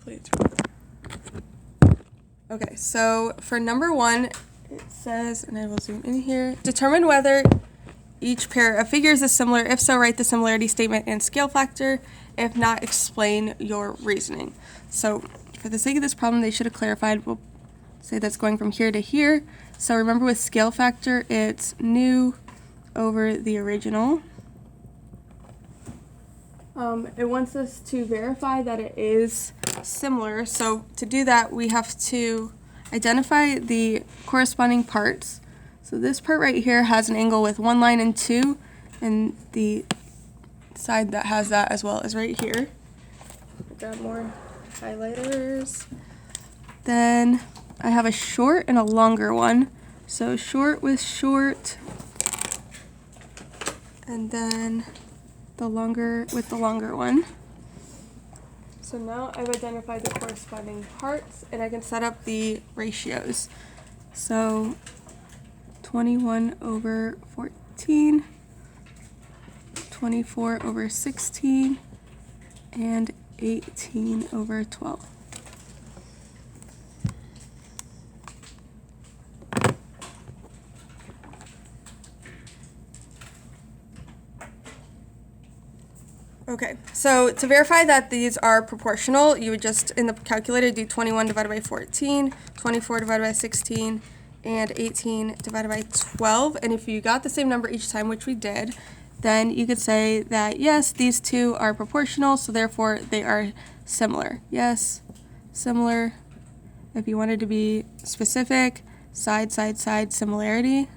Please. Okay, so for number 1, it says, and I will zoom in here, determine whether each pair of figures is similar. If so, write the similarity statement and scale factor. If not, explain your reasoning. So for the sake of this problem, they should have clarified. We'll say that's going from here to here. So remember with scale factor, it's new over the original. It wants us to verify that it is similar. So to do that, we have to identify the corresponding parts. So this part right here has an angle with 1 line and 2, and the side that has that as well is right here. Grab more highlighters. Then I have a short and a longer one. So short with short, and then the longer with the longer one. So now I've identified the corresponding parts, and I can set up the ratios. So 21 over 14, 24 over 16, and 18 over 12. Okay, so to verify that these are proportional, you would just, in the calculator, do 21 divided by 14, 24 divided by 16, and 18 divided by 12. And if you got the same number each time, which we did, then you could say that, yes, these two are proportional, so therefore they are similar. Yes, similar. If you wanted to be specific, side, side, side, similarity.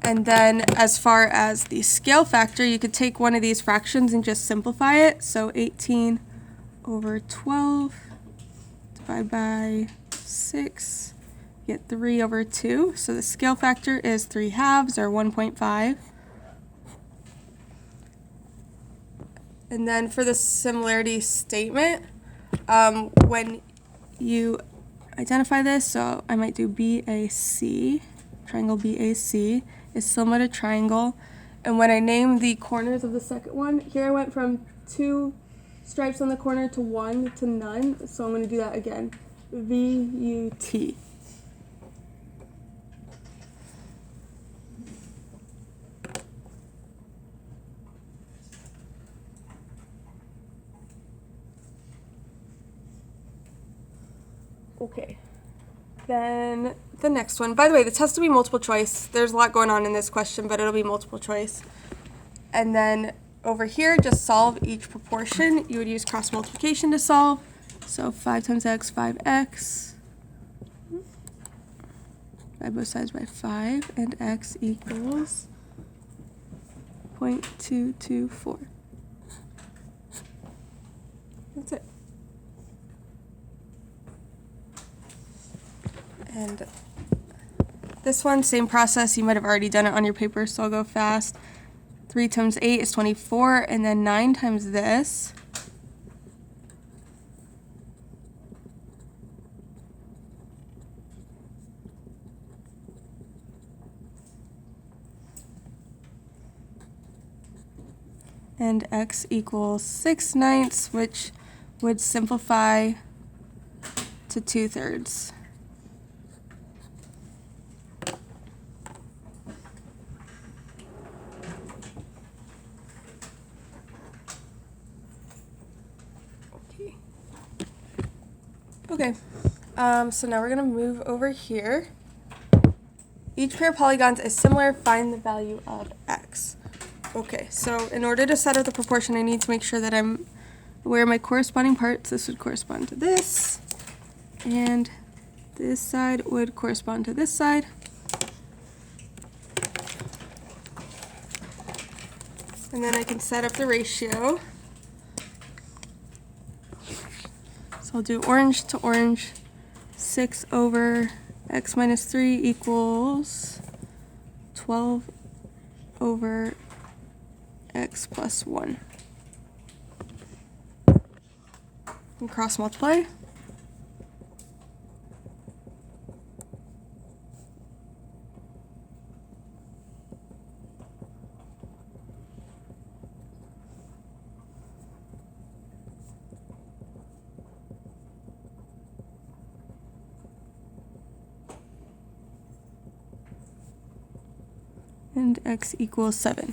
And then as far as the scale factor, you could take one of these fractions and just simplify it. So 18 over 12 divided by 6, get 3 over 2. So the scale factor is 3/2 or 1.5. And then for the similarity statement, when you identify this, so I might do BAC, triangle BAC is similar to triangle. And when I name the corners of the second one, here I went from 2 stripes on the corner to 1 to none. So I'm going to do that again. VUT. Okay. Then the next one. By the way, this has to be multiple choice. There's a lot going on in this question, but it'll be multiple choice. And then over here, just solve each proportion. You would use cross multiplication to solve. So 5 times x, 5x. Divide both sides by 5, and x equals 0.224. That's it. And this one, same process. You might have already done it on your paper, so I'll go fast. 3 times 8 is 24, and then 9 times this. And x equals 6/9, which would simplify to 2/3. Okay, so now we're going to move over here. Each pair of polygons is similar. Find the value of x. Okay, so in order to set up the proportion, I need to make sure that I'm aware of my corresponding parts. This would correspond to this, and this side would correspond to this side. And then I can set up the ratio. So I'll do orange to orange. 6 over x minus 3 equals 12 over x plus 1. And cross multiply. and x equals 7.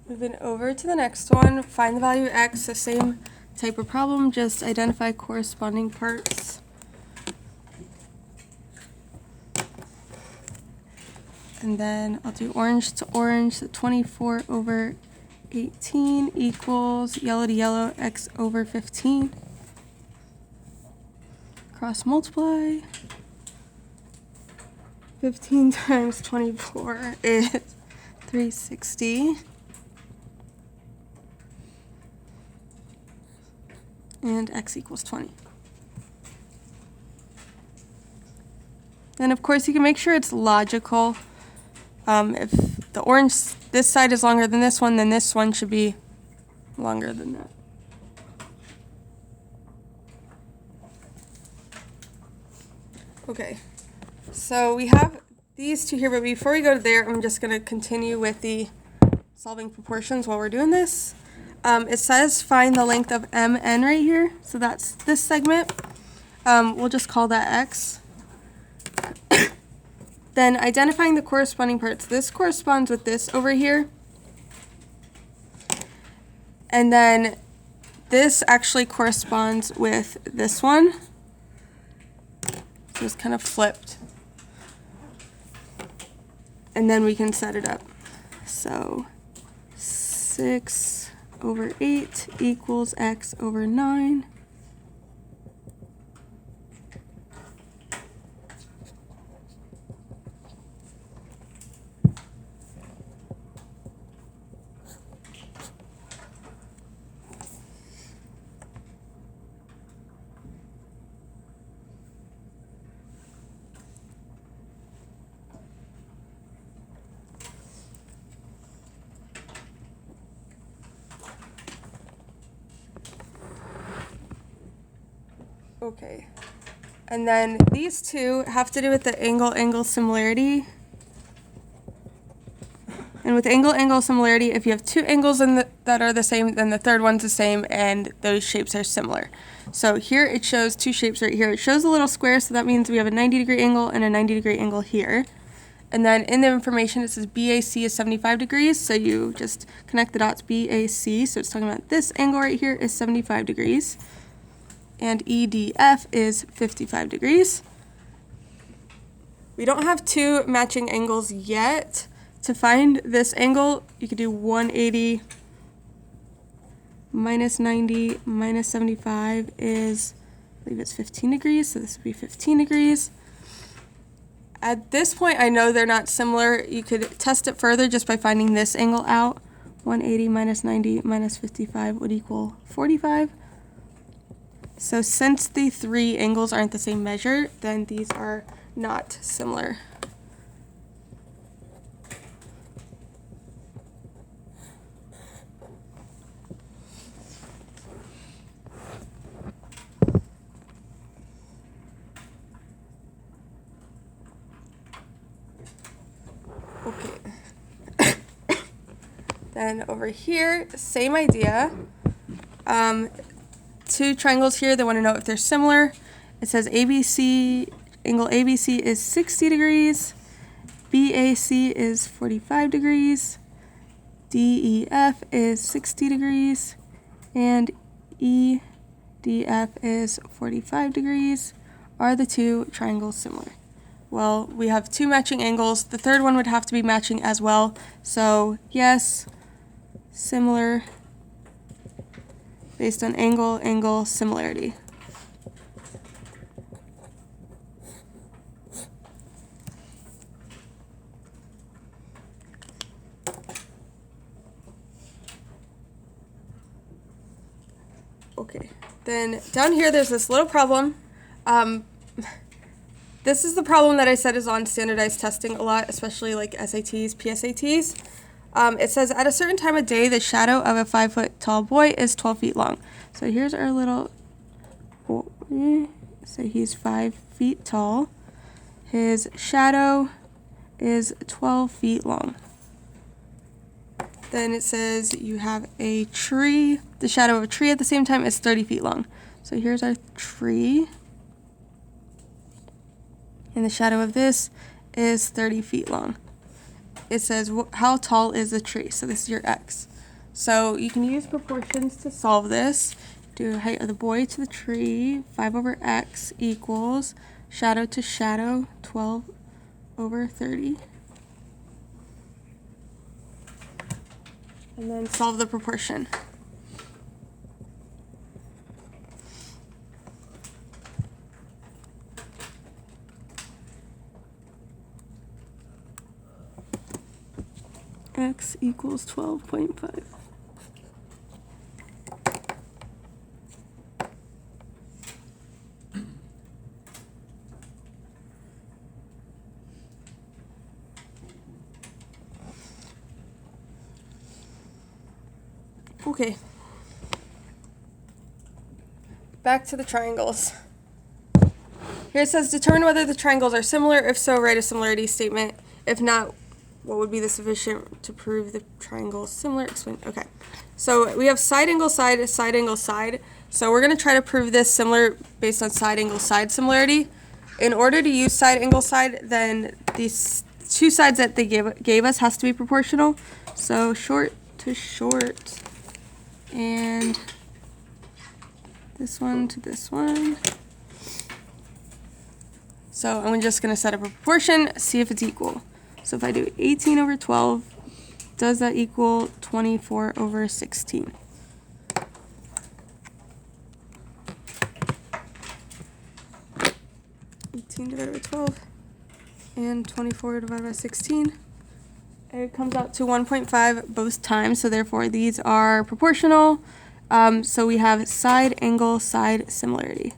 Moving over to the next one, find the value of x, the same type of problem, just identify corresponding parts. And then I'll do orange to orange, so 24 over 18 equals yellow to yellow, x over 15. Cross multiply. 15 times 24 is 360. And x equals 20. Then of course you can make sure it's logical. If the orange, this side is longer than this one, then this one should be longer than that. Okay, so we have these two here, but before we go there, I'm just going to continue with the solving proportions while we're doing this. It says find the length of MN right here, so that's this segment. We'll just call that X. Then identifying the corresponding parts. This corresponds with this over here. And then this actually corresponds with this one. So it's kind of flipped. And then we can set it up. So 6 over 8 equals x over 9. Okay, and then these two have to do with the angle-angle similarity. And with angle-angle similarity, if you have two angles that are the same, then the third one's the same, and those shapes are similar. So here it shows two shapes right here. It shows a little square, so that means we have a 90-degree angle and a 90-degree angle here. And then in the information, it says BAC is 75 degrees, so you just connect the dots BAC, so it's talking about this angle right here is 75 degrees. And EDF is 55 degrees. We don't have two matching angles yet. To find this angle, you could do 180 minus 90 minus 75 is, I believe it's 15 degrees, so this would be 15 degrees. At this point, I know they're not similar. You could test it further just by finding this angle out. 180 minus 90 minus 55 would equal 45. So since the three angles aren't the same measure, then these are not similar. Okay. Then over here, same idea. Two triangles here, they want to know if they're similar. It says ABC, angle ABC is 60 degrees, BAC is 45 degrees, DEF is 60 degrees, and EDF is 45 degrees. Are the two triangles similar? Well, we have two matching angles. The third one would have to be matching as well. So yes, similar. Based on angle-angle similarity. Okay, then down here there's this little problem. This is the problem that I said is on standardized testing a lot, especially like SATs, PSATs. It says, at a certain time of day, the shadow of a 5-foot tall boy is 12 feet long. So here's our little boy. So he's 5 feet tall. His shadow is 12 feet long. Then it says you have a tree. The shadow of a tree at the same time is 30 feet long. So here's our tree. And the shadow of this is 30 feet long. It says, how tall is the tree? So this is your x. So you can use proportions to solve this. Do height of the boy to the tree, 5 over x equals shadow to shadow, 12 over 30. And then solve the proportion. X equals 12.5. Okay. Back to the triangles. Here it says determine whether the triangles are similar. If so, write a similarity statement. If not, what would be the sufficient to prove the triangle is similar? Explain. Okay. So we have side angle side, side angle side. So we're going to try to prove this similar based on side angle side similarity. In order to use side angle side, then these two sides that they gave us has to be proportional. So short to short, and this one to this one. So I'm just going to set up a proportion, see if it's equal. So if I do 18 over 12, does that equal 24 over 16? Divided by 12 and 24 divided by 16. It comes out to 1.5 both times, so therefore these are proportional. So we have side angle side similarity.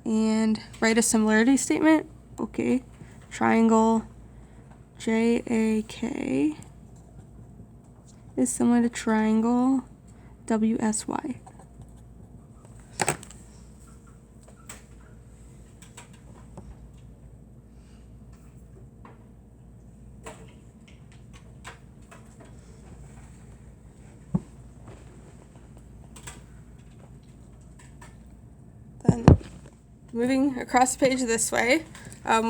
And write a similarity statement. Okay. Triangle JAK is similar to triangle WSY. Then moving across the page this way,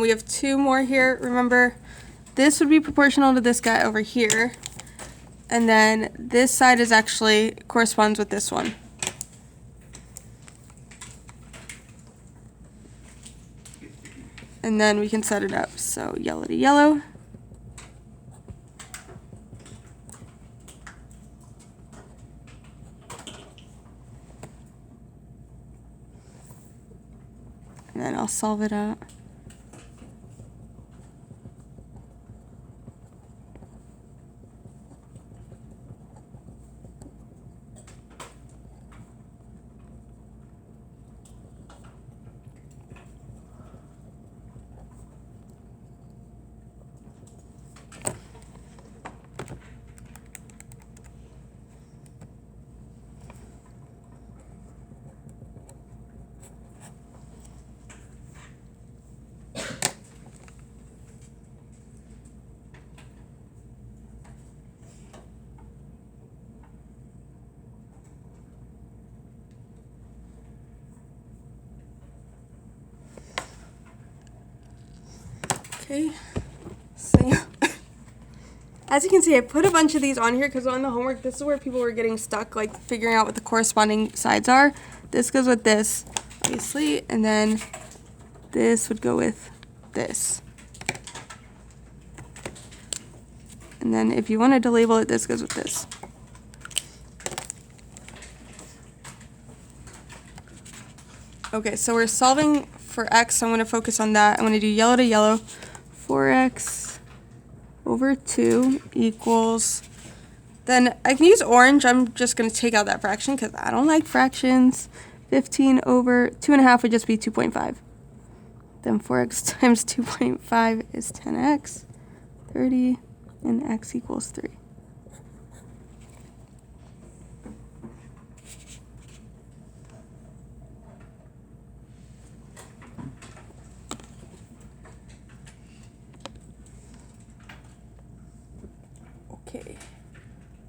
we have two more here. Remember, this would be proportional to this guy over here. And then this side is actually corresponds with this one. And then we can set it up. So yellow to yellow. And then I'll solve it out. Okay, so as you can see, I put a bunch of these on here because on the homework, this is where people were getting stuck, like figuring out what the corresponding sides are. This goes with this, obviously, and then this would go with this. And then if you wanted to label it, this goes with this. Okay, so we're solving for x, so I'm going to focus on that. I'm going to do yellow to yellow. 4x over 2 equals, then I can use orange. I'm just going to take out that fraction because I don't like fractions. 15 over 2.5 would just be 2.5. Then 4x times 2.5 is 10x, 30, and x equals 3.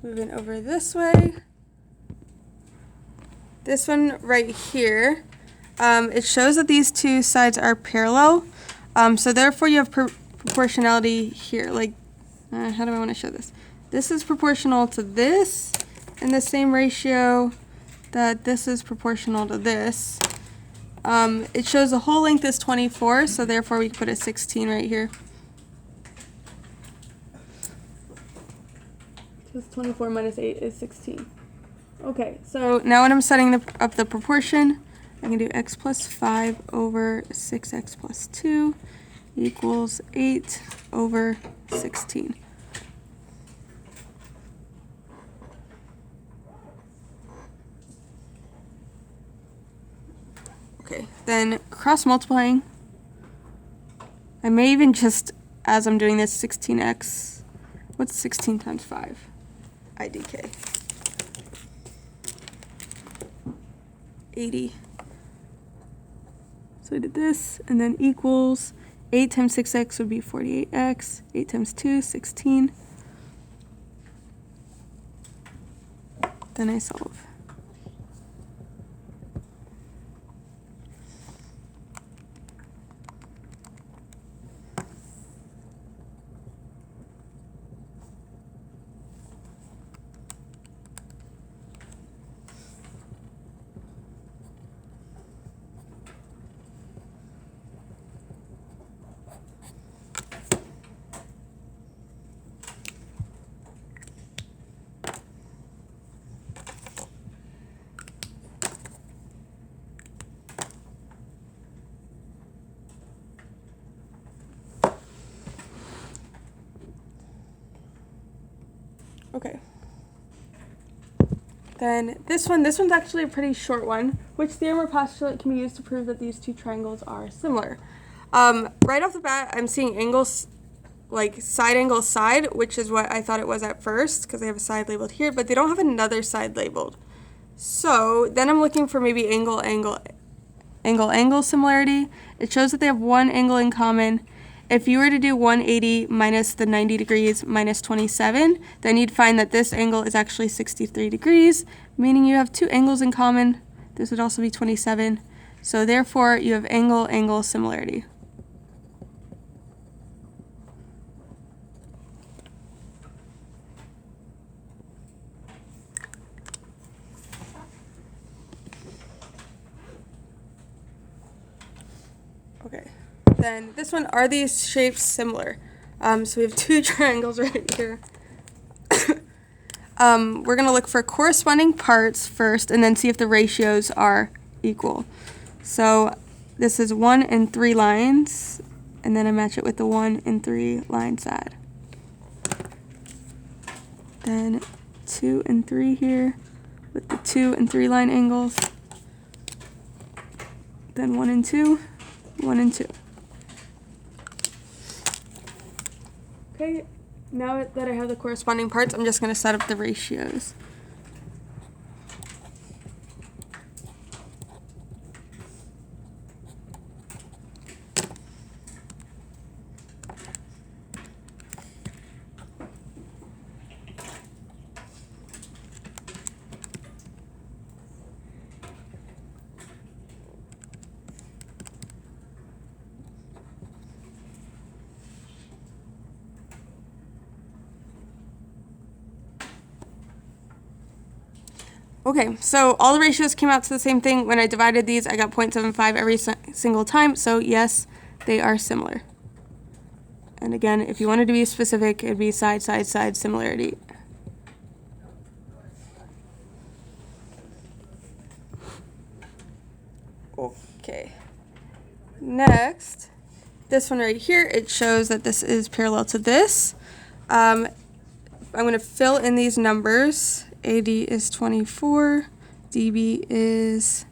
Moving over this way. This one right here, it shows that these two sides are parallel. So therefore you have proportionality here. Like, how do I want to show this? This is proportional to this in the same ratio that this is proportional to this. It shows the whole length is 24, so therefore we can put a 16 right here. Because 24 minus 8 is 16. Okay, so now when I'm setting up the proportion, I can do x plus 5 over 6x plus 2 equals 8 over 16. Okay, then cross multiplying. I may even just, as I'm doing this, 16x. What's 16 times 5? IDK. 80. So I did this, and then equals 8 times 6x would be 48x. 8 times 2, 16. Then I solve. Okay. Then this one's actually a pretty short one. Which theorem or postulate can be used to prove that these two triangles are similar? Right off the bat, I'm seeing angles, like side angle side, which is what I thought it was at first, because they have a side labeled here, but they don't have another side labeled. So then I'm looking for maybe angle similarity. It shows that they have one angle in common. If you were to do 180 minus the 90 degrees minus 27, then you'd find that this angle is actually 63 degrees, meaning you have two angles in common. This would also be 27. So therefore, you have angle similarity. Okay. Then this one, are these shapes similar? So we have two triangles right here. We're going to look for corresponding parts first and then see if the ratios are equal. So this is 1 and 3 lines, and then I match it with the 1 and 3 line side. Then 2 and 3 here with the 2 and 3 line angles. Then 1 and 2, 1 and 2. Okay, now that I have the corresponding parts, I'm just going to set up the ratios. Okay, so all the ratios came out to the same thing. When I divided these, I got 0.75 every single time. So yes, they are similar. And again, if you wanted to be specific, it'd be side similarity. Okay. Next, this one right here, it shows that this is parallel to this. I'm going to fill in these numbers. AD is 24, DB is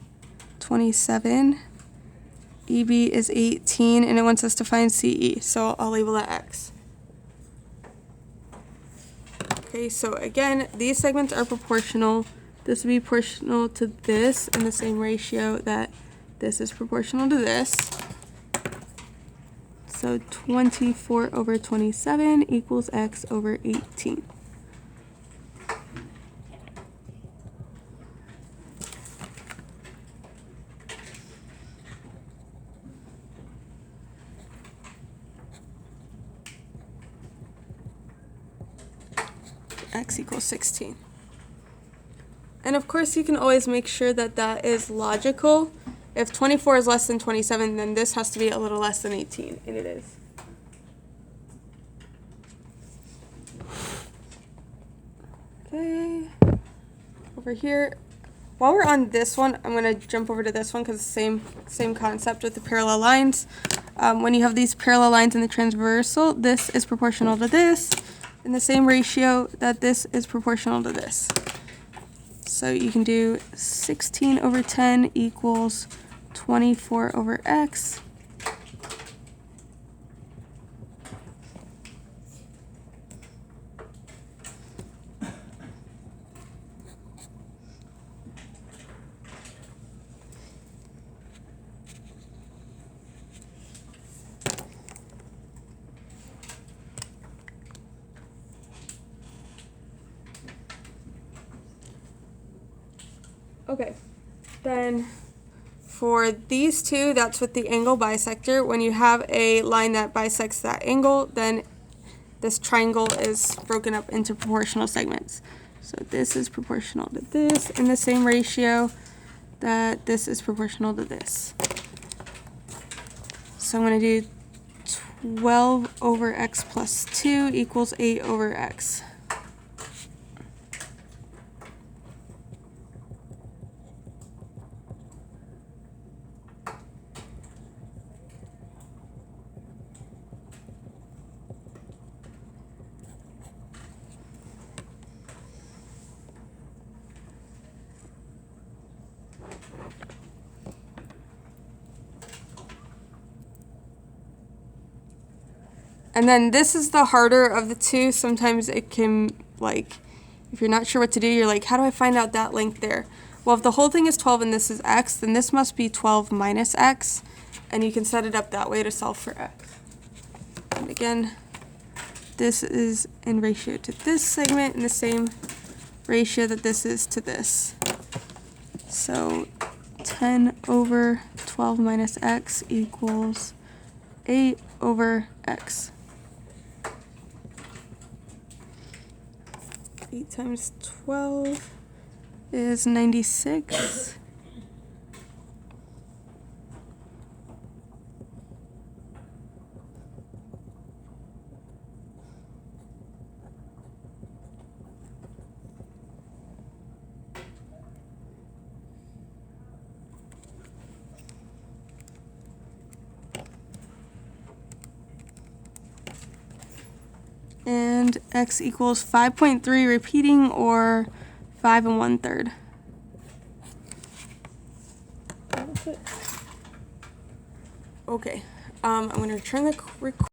27, EB is 18, and it wants us to find CE, so I'll label that X. Okay, so again, these segments are proportional. This would be proportional to this in the same ratio that this is proportional to this. So 24 over 27 equals X over 18. x equals 16. And of course, you can always make sure that that is logical. If 24 is less than 27, then this has to be a little less than 18, and it is. Okay, over here. While we're on this one, I'm going to jump over to this one because it's the same concept with the parallel lines. When you have these parallel lines in the transversal, this is proportional to this in the same ratio that this is proportional to this. So you can do 16 over 10 equals 24 over x. Okay, then for these two, that's with the angle bisector. When you have a line that bisects that angle, then this triangle is broken up into proportional segments. So this is proportional to this in the same ratio that this is proportional to this. So I'm going to do 12 over x plus 2 equals 8 over x. And then this is the harder of the two. Sometimes it can, like, if you're not sure what to do, you're like, how do I find out that length there? Well, if the whole thing is 12 and this is x, then this must be 12 minus x. And you can set it up that way to solve for x. And again, this is in ratio to this segment in the same ratio that this is to this. So 10 over 12 minus x equals 8 over x. 8 times 12 is 96. And x equals 5.3 repeating, or 5 1/3. Okay, I'm going to return the